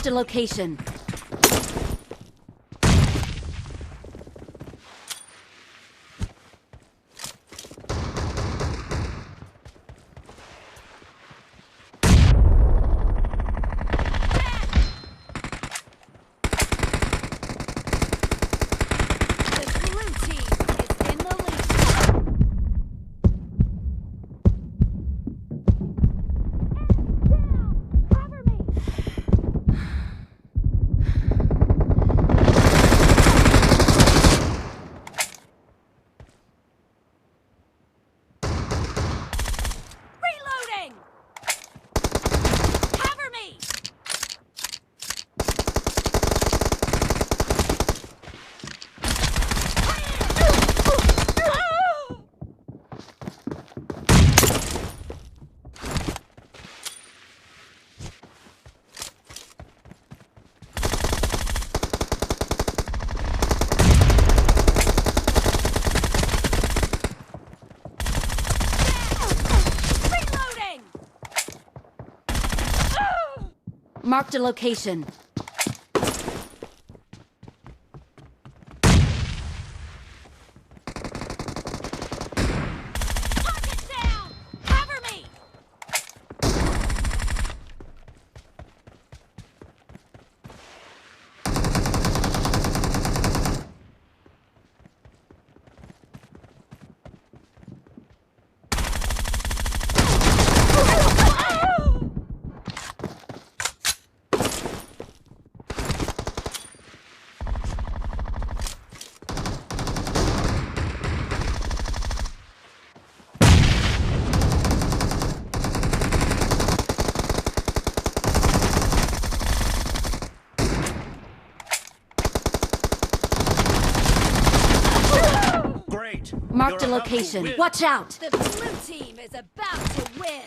Marked a location. Marked a location. Marked a location. Watch out! The blue team is about to win!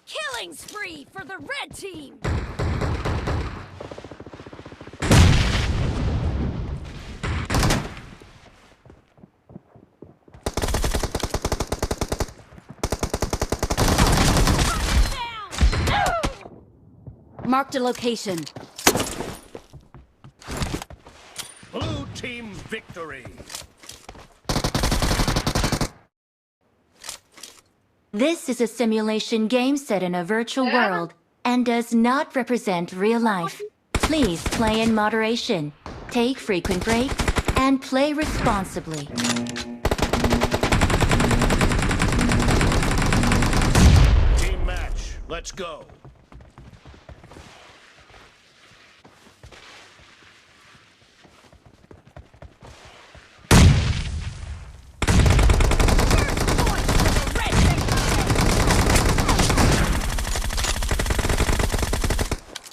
Killing spree for the red team! Marked a location. Blue team victory! This is a simulation game set in a virtual world and does not represent real life. Please play in moderation, take frequent breaks, and play responsibly. Team match, let's go.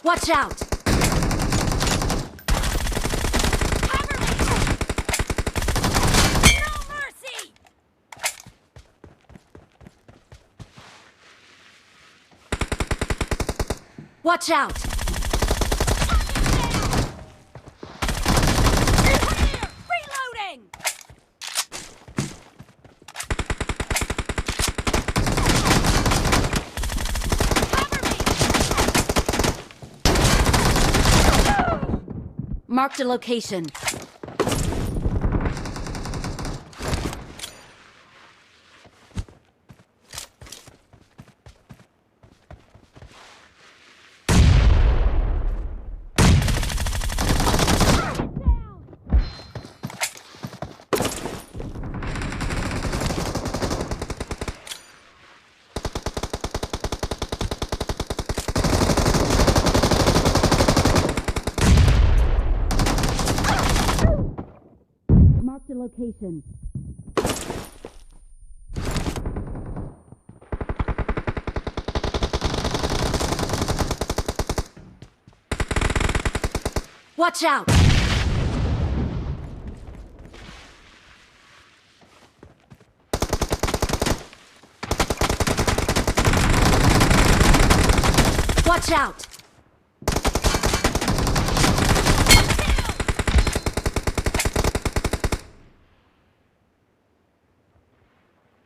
Watch out! Cover me! No mercy! Watch out! Reloading! Marked a location. Marked a location. Watch out! Watch out!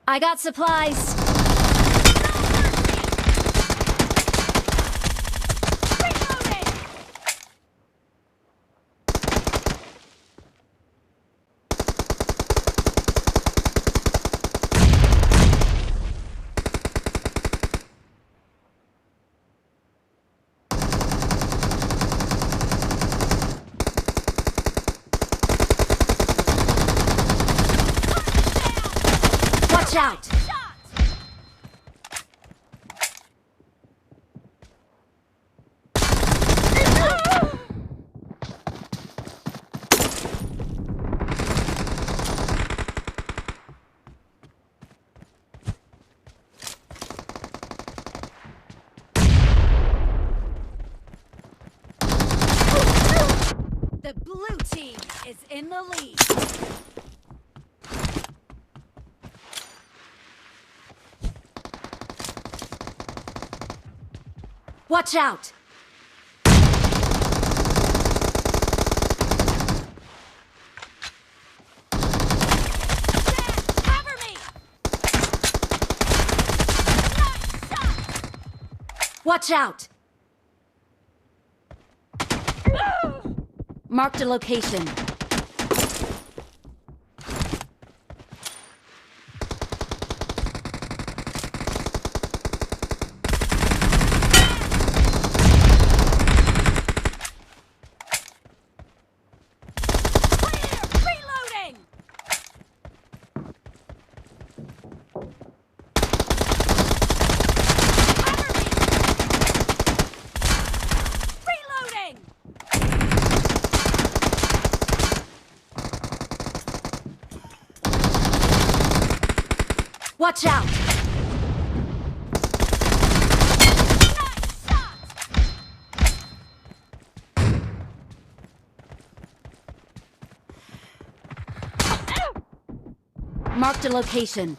I got supplies. Reloading! Watch out! Shot! The blue team is in the lead. Watch out! Cover me! Nice shot! Watch out! Marked a location. Clear! Reloading! Cover me! Reloading! Watch out! Nice shot! Marked a location.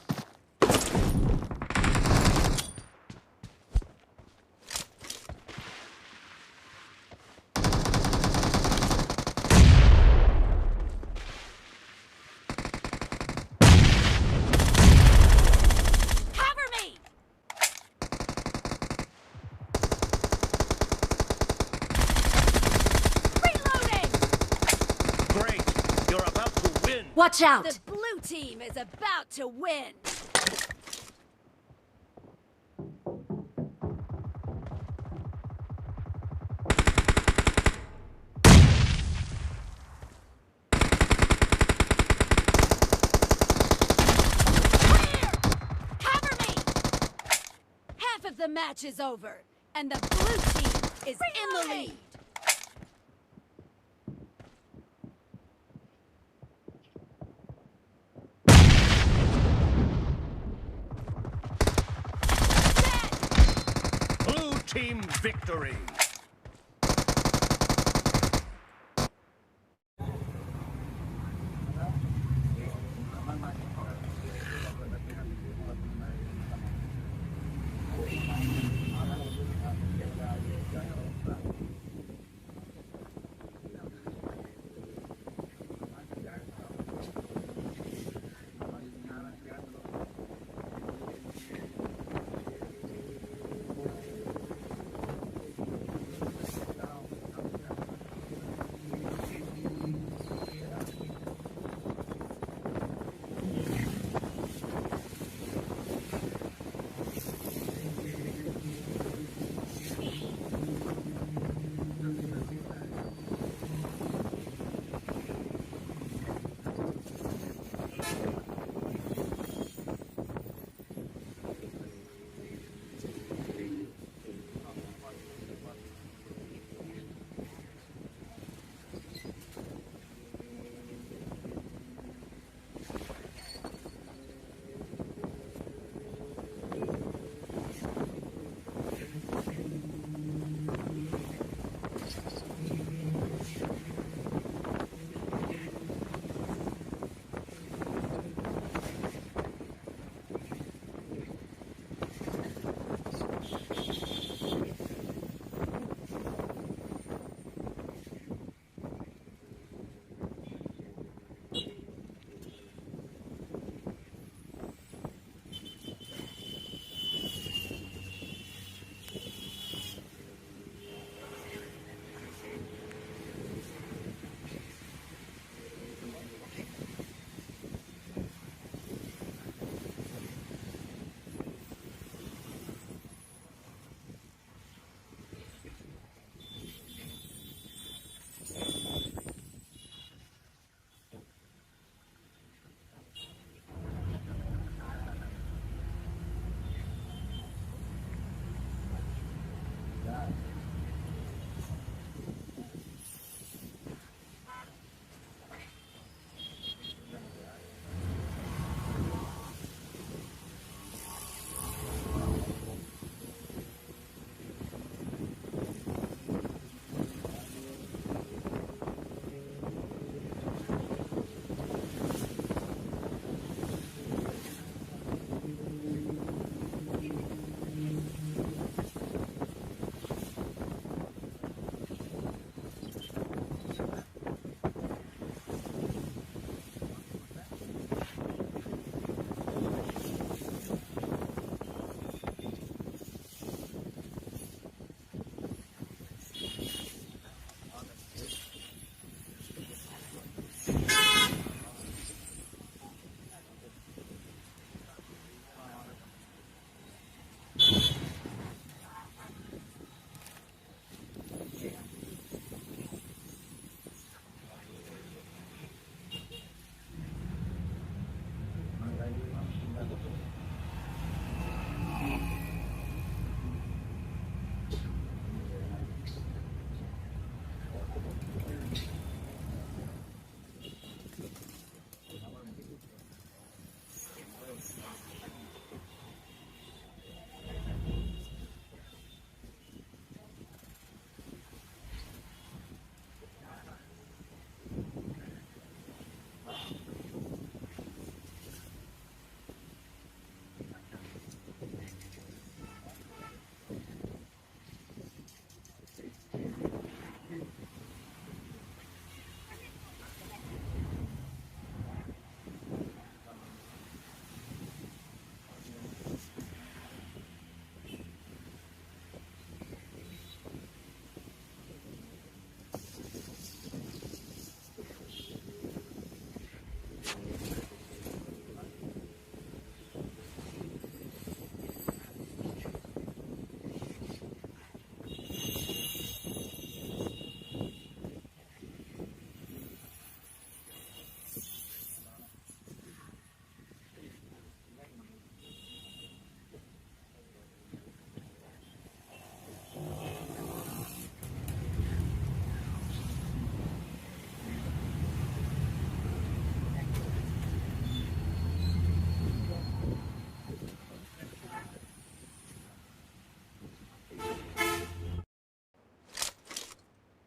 Cover me! Reloading! Great. You're about to win. Watch out! The blue team is about to win. Clear! Cover me! Half of the match is over, and the blue team is in the lead. Blue team victory.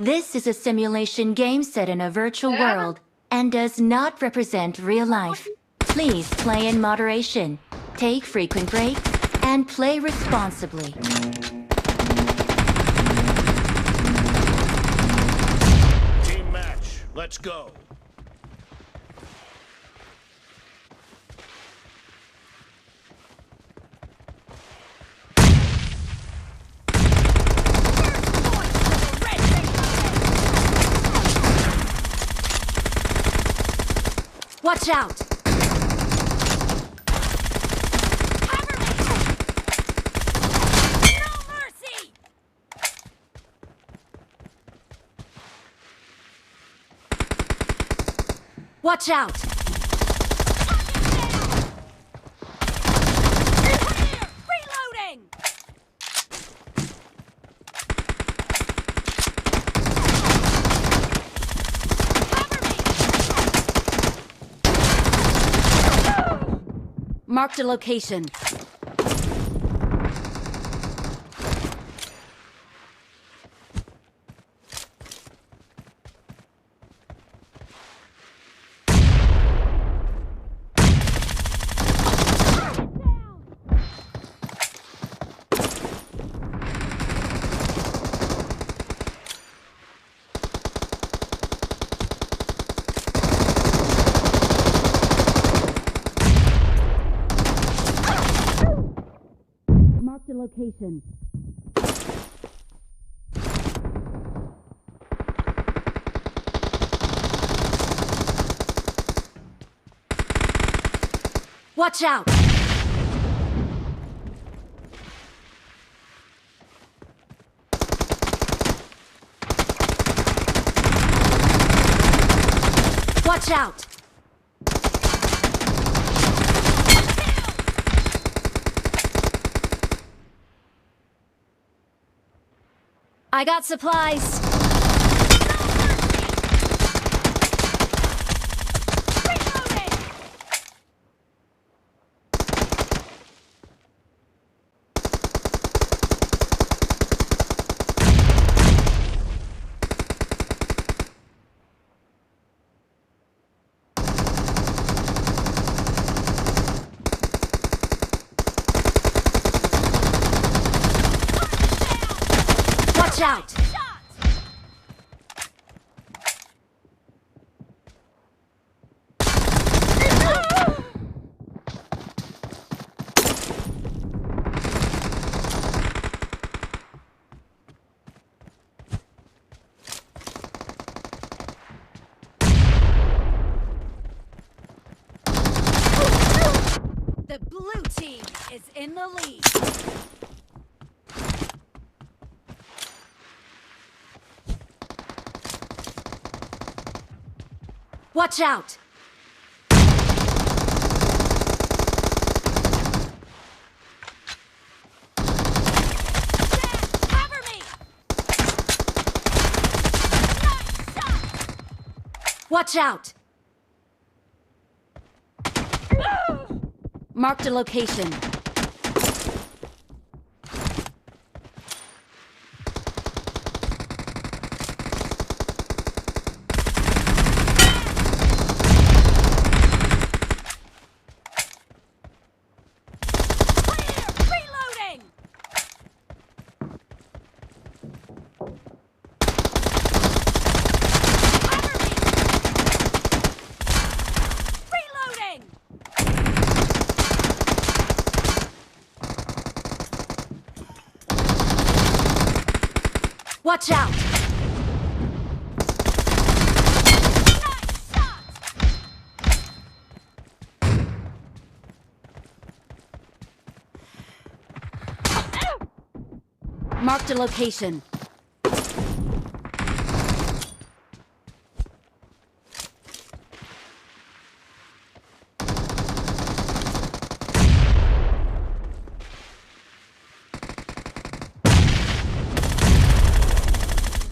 This is a simulation game set in a virtual world and does not represent real life. Please play in moderation, take frequent breaks, and play responsibly. Team match. Let's go. Watch out! Cover me! No mercy! Watch out! Clear! Reloading! Marked a location. Marked a location. Watch out! Watch out! I got supplies. Reloading! Watch out! The blue team is in the lead. Watch out! Cover me! Nice shot! Watch out! Marked a location. Clear! Reloading! Cover me! Reloading! Watch out! Nice shot! Marked a location.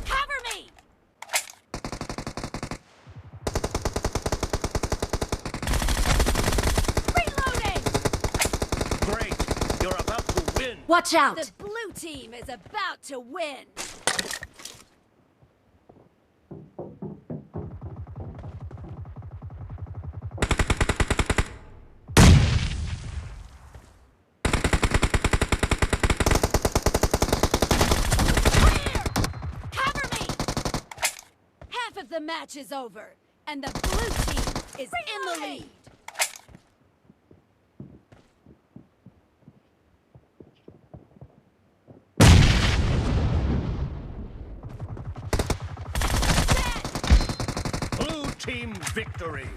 Cover me! Reloading! Great. You're about to win. Watch out! The blue team is about to win. match is over, and the blue team is in the lead. Blue team victory.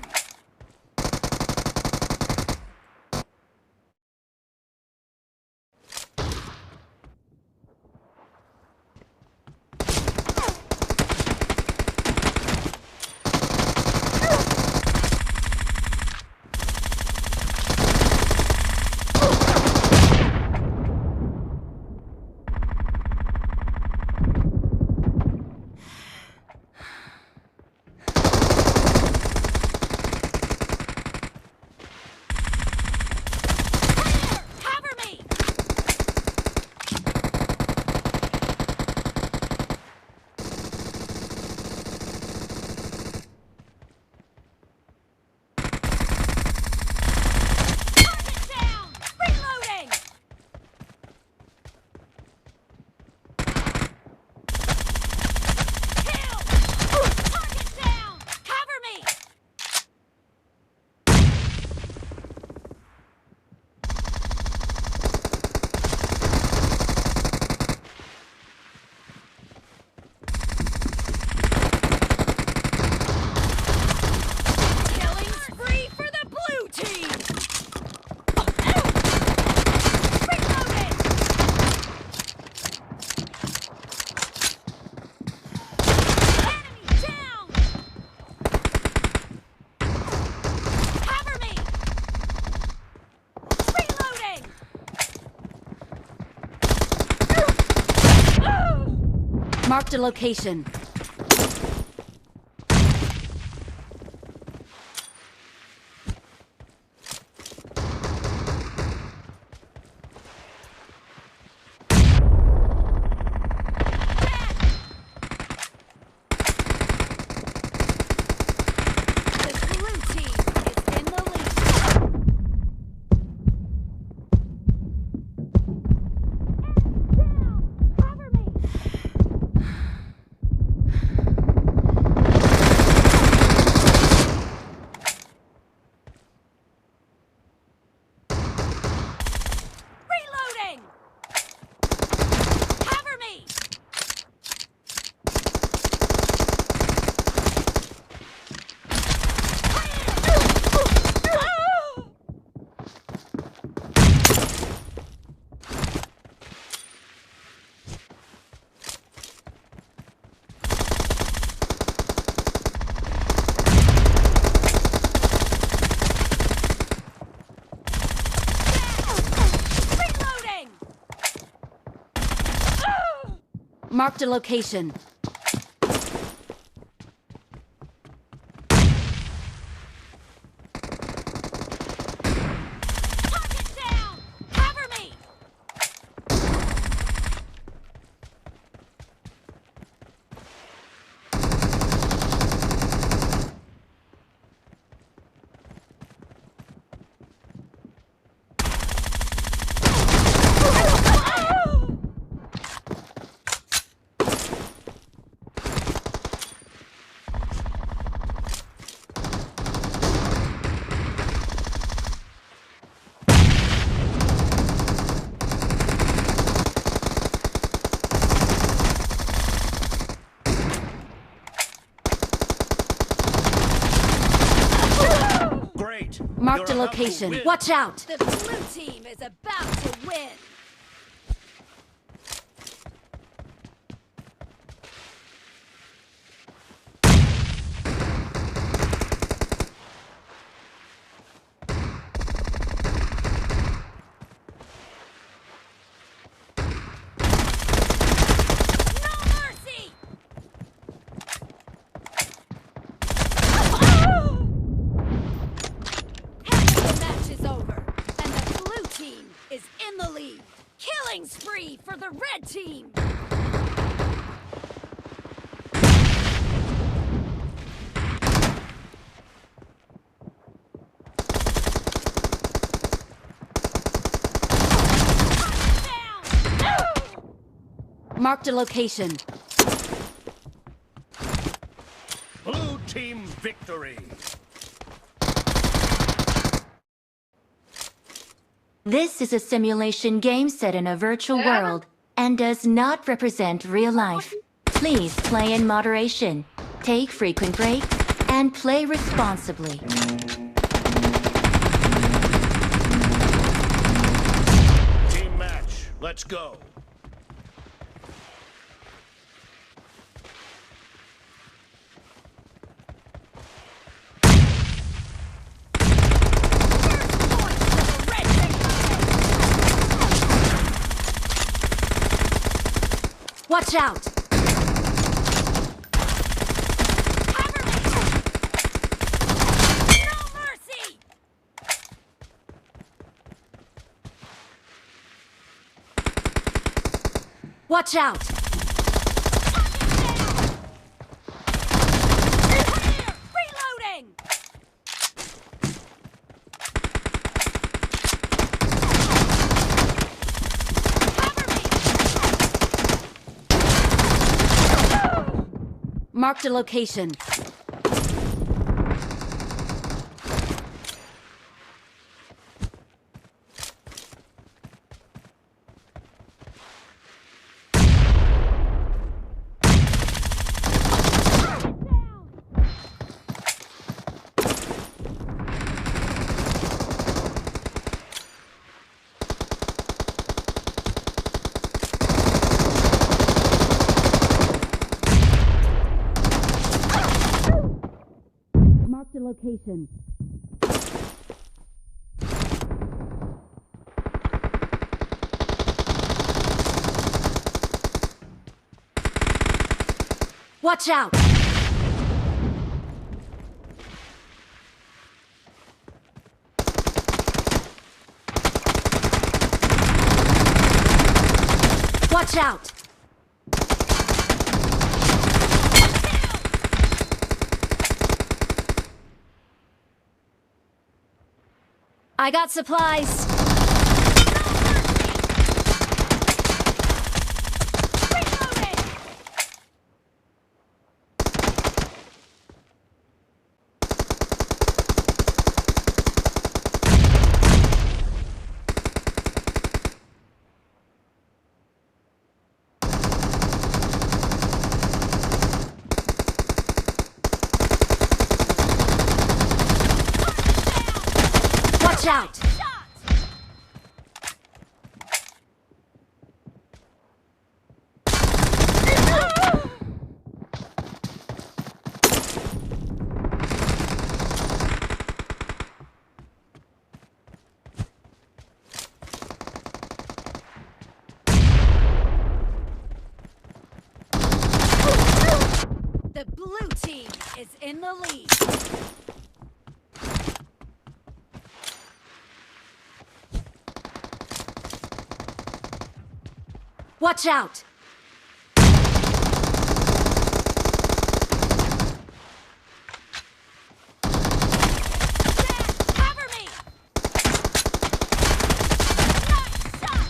Marked a location. Marked a location. Target down! Cover me! Great. Marked a You're about to location. win. Watch out! The blue team is about to win. No mercy! Half the match is over, and the blue team is in the lead. Killing spree for the red team. Marked a location. Blue victory. This is a simulation game set in a virtual world and does not represent real life. Please play in moderation, take frequent breaks, and play responsibly. Team match, let's go. Watch out! Cover me! No mercy! Watch out! Clear! Reloading! Cover me! Marked a location. Marked a location. Watch out! Watch out! I got supplies. Reloading! Watch out! Shot! The blue team is in the lead. Watch out! Cover me! Nice shot!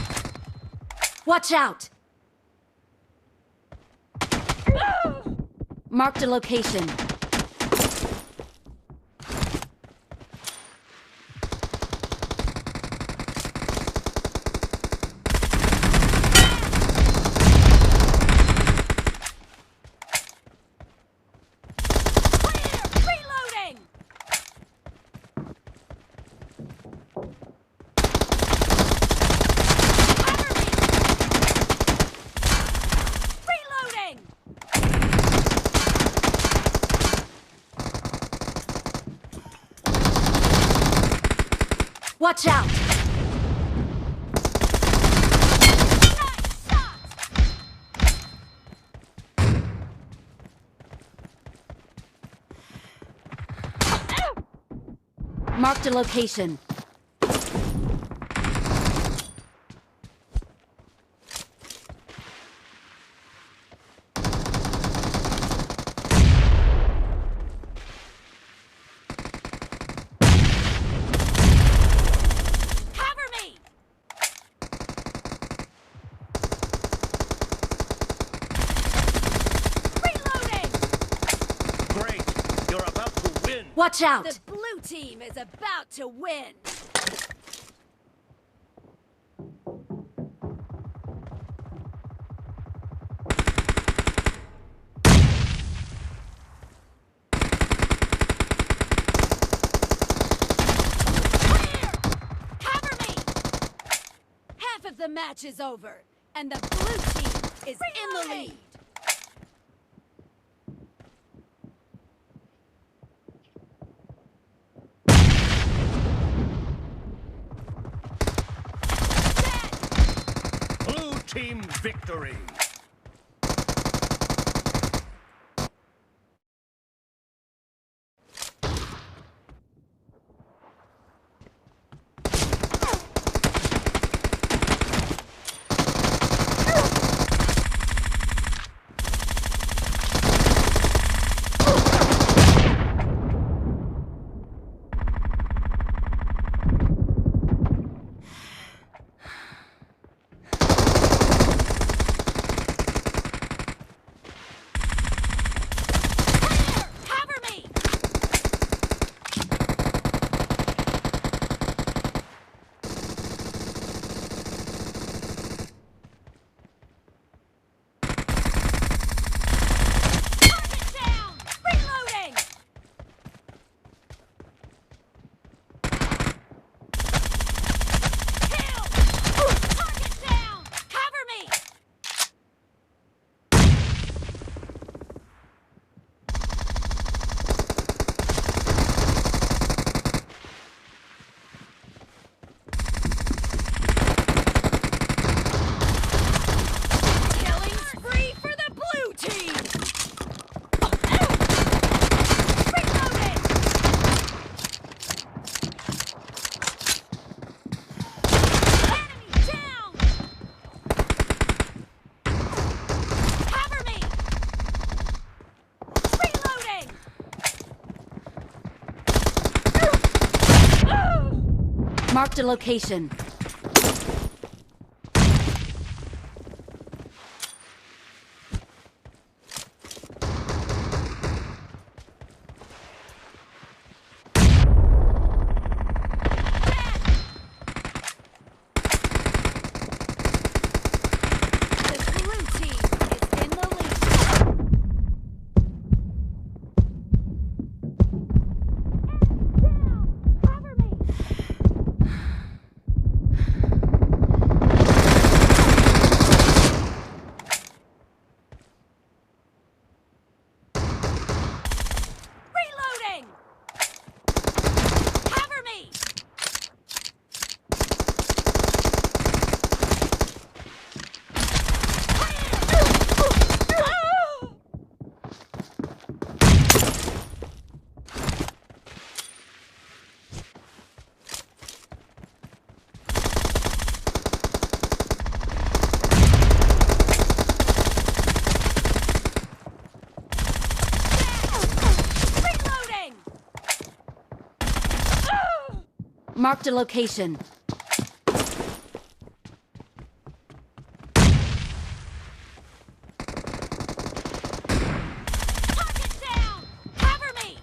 Watch out! Marked a location. Clear! Reloading! Cover me! Reloading! Watch out! Nice shot! Marked a location. Cover me! Reloading! Great. You're about to Watch out! The blue team is about to win. The match is over, and the blue team is in the lead. Blue team victory. Marked a location. Marked a location. Target down! Cover me!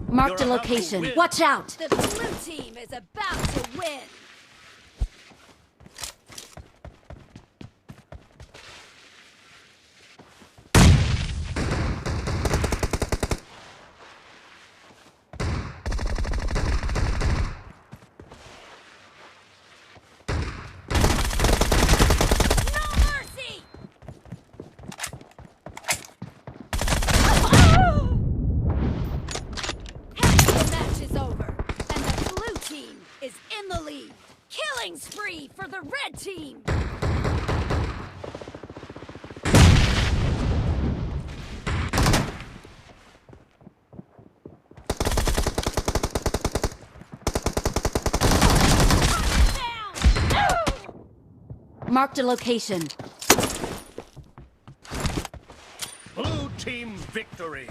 Marked a location. Watch out! The blue team is about to win. Is in the lead. spree for the red team! Marked a location. Blue team victory.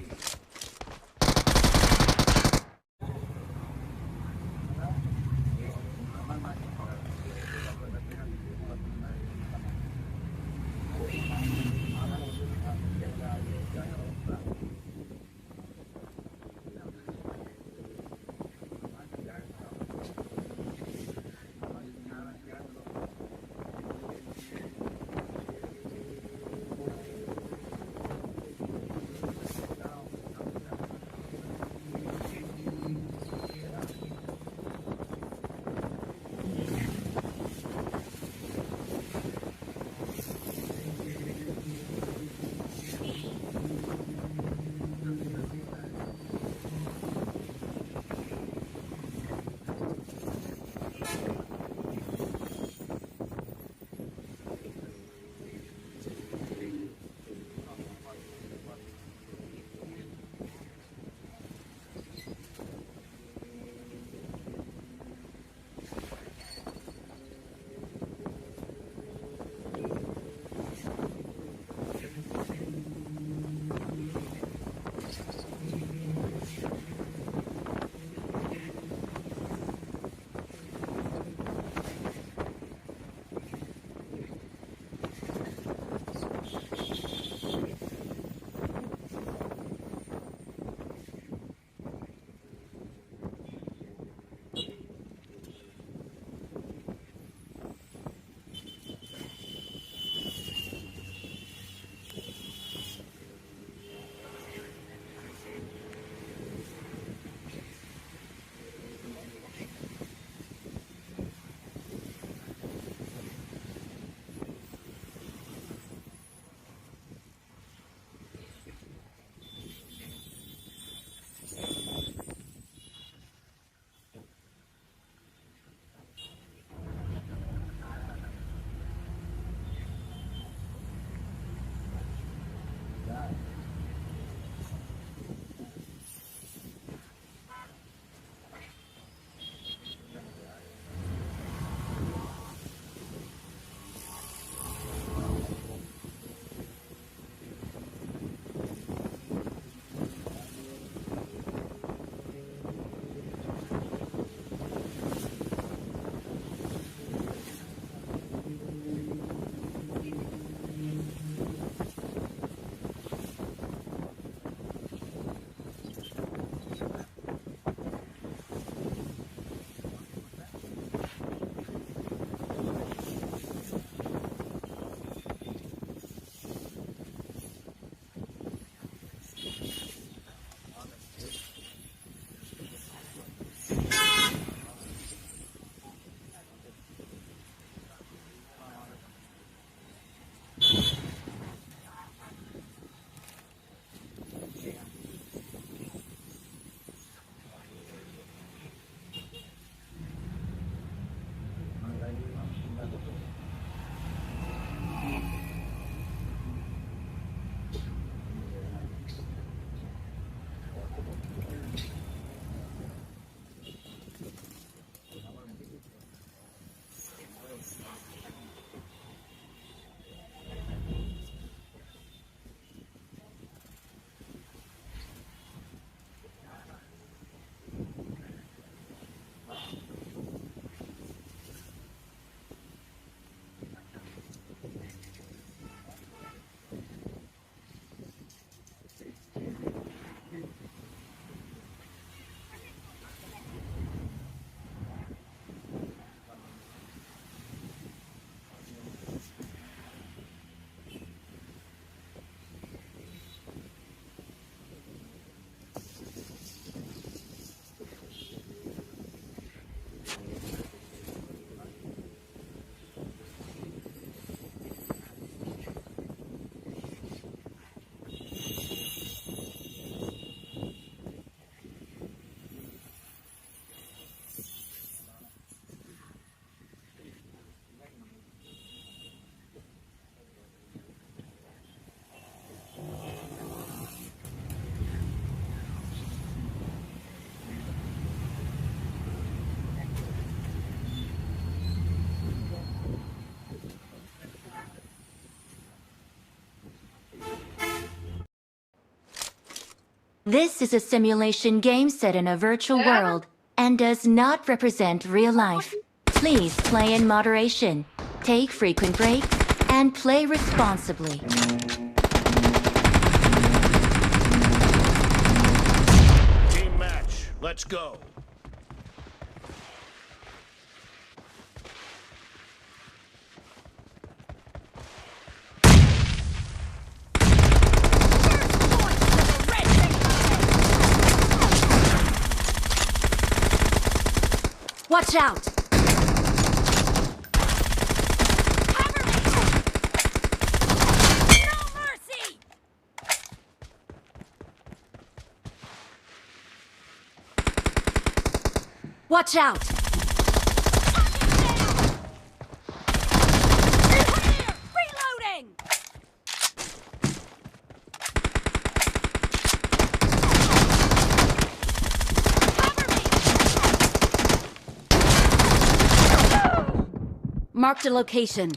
This is a simulation game set in a virtual world and does not represent real life. Please play in moderation, take frequent breaks, and play responsibly. Team match. Let's go. Watch out! Cover me! No mercy! Watch out! Clear! Reloading! Marked a location.